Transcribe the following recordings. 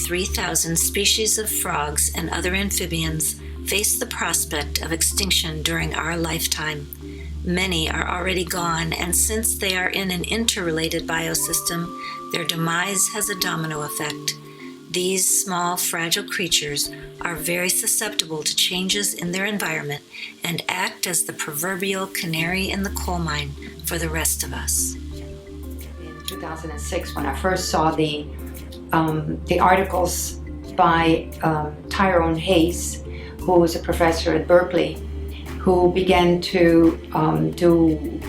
3,000 species of frogs and other amphibians face the prospect of extinction during our lifetime. Many are already gone, and since they are in an interrelated biosystem, their demise has a domino effect. These small, fragile creatures are very susceptible to changes in their environment and act as the proverbial canary in the coal mine for the rest of us. In 2006, when I first saw the articles by Tyrone Hayes, who was a professor at Berkeley, who began to do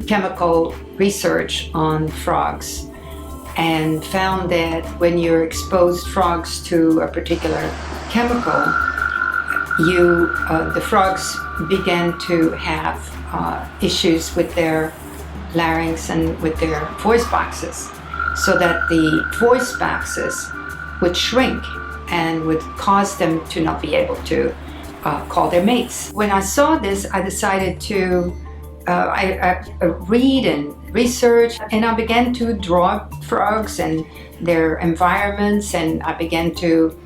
chemical research on frogs, and found that when you expose frogs to a particular chemical, the frogs began to have issues with their larynx and with their voice boxes, so that the voice boxes would shrink and would cause them to not be able to call their mates. When I saw this, I decided to I read and research, and I began to draw frogs and their environments, and I began to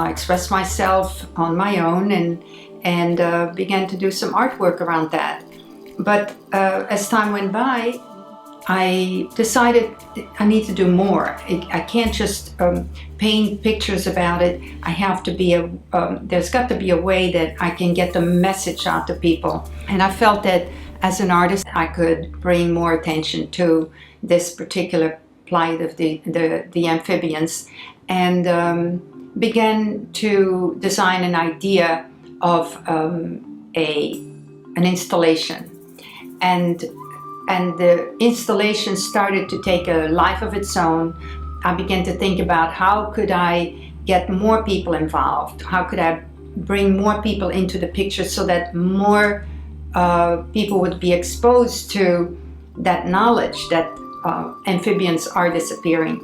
express myself on my own and began to do some artwork around that. But as time went by, I decided I need to do more. I can't just paint pictures about it. I have to be there's got to be a way that I can get the message out to people. And I felt that as an artist, I could bring more attention to this particular plight of the amphibians, and began to design an idea of an installation. And the installation started to take a life of its own. I began to think about how could I get more people involved? How could I bring more people into the picture so that more people would be exposed to that knowledge that amphibians are disappearing,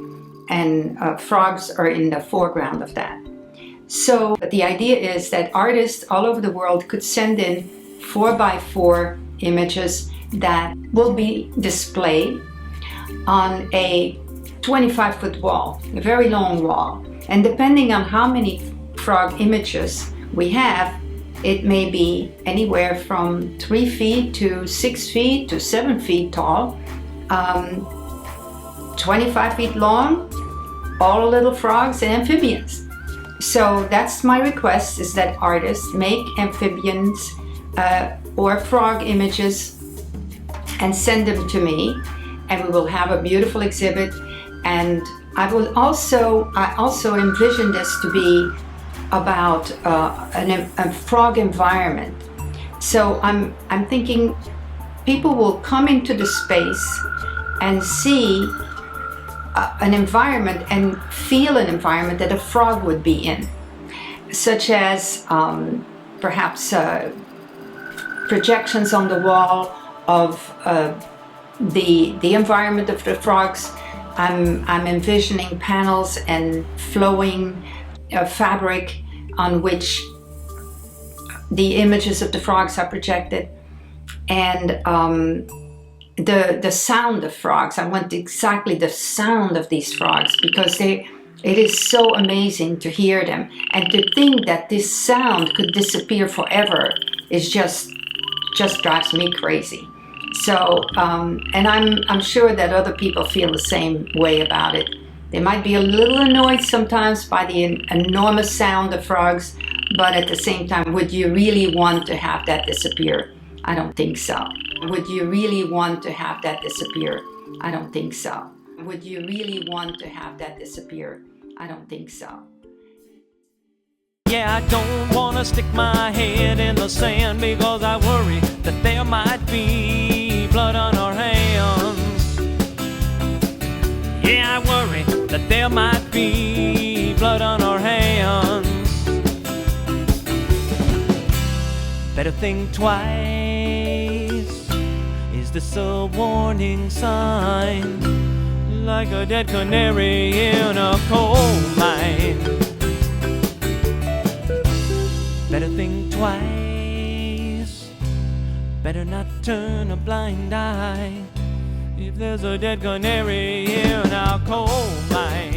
and frogs are in the foreground of that. So the idea is that artists all over the world could send in 4x4 images that will be displayed on a 25-foot wall, a very long wall. And depending on how many frog images we have, it may be anywhere from 3 feet to 6 feet to 7 feet tall, 25 feet long, all little frogs and amphibians. So that's my request, is that artists make amphibians or frog images and send them to me, and we will have a beautiful exhibit. And I also envision this to be about a frog environment. So I'm thinking people will come into the space and see an environment and feel an environment that a frog would be in, such as perhaps projections on the wall of the environment of the frogs. I'm envisioning panels and flowing fabric on which the images of the frogs are projected, and the sound of frogs. I want exactly the sound of these frogs, because it is so amazing to hear them, and to think that this sound could disappear forever is just drives me crazy. So and I'm sure that other people feel the same way about it. They might be a little annoyed sometimes by the enormous sound of frogs, but at the same time, would you really want to have that disappear? I don't think so. Would you really want to have that disappear? I don't think so. Would you really want to have that disappear? I don't think so. Yeah, I don't want to stick my head in the sand, because I worry that there might be blood on our hands. Yeah, I worry that there might be blood on our hands. Better think twice. Is this a warning sign? Like a dead canary in a coal mine. Better think twice. Better not turn a blind eye. If there's a dead canary in our coal mine.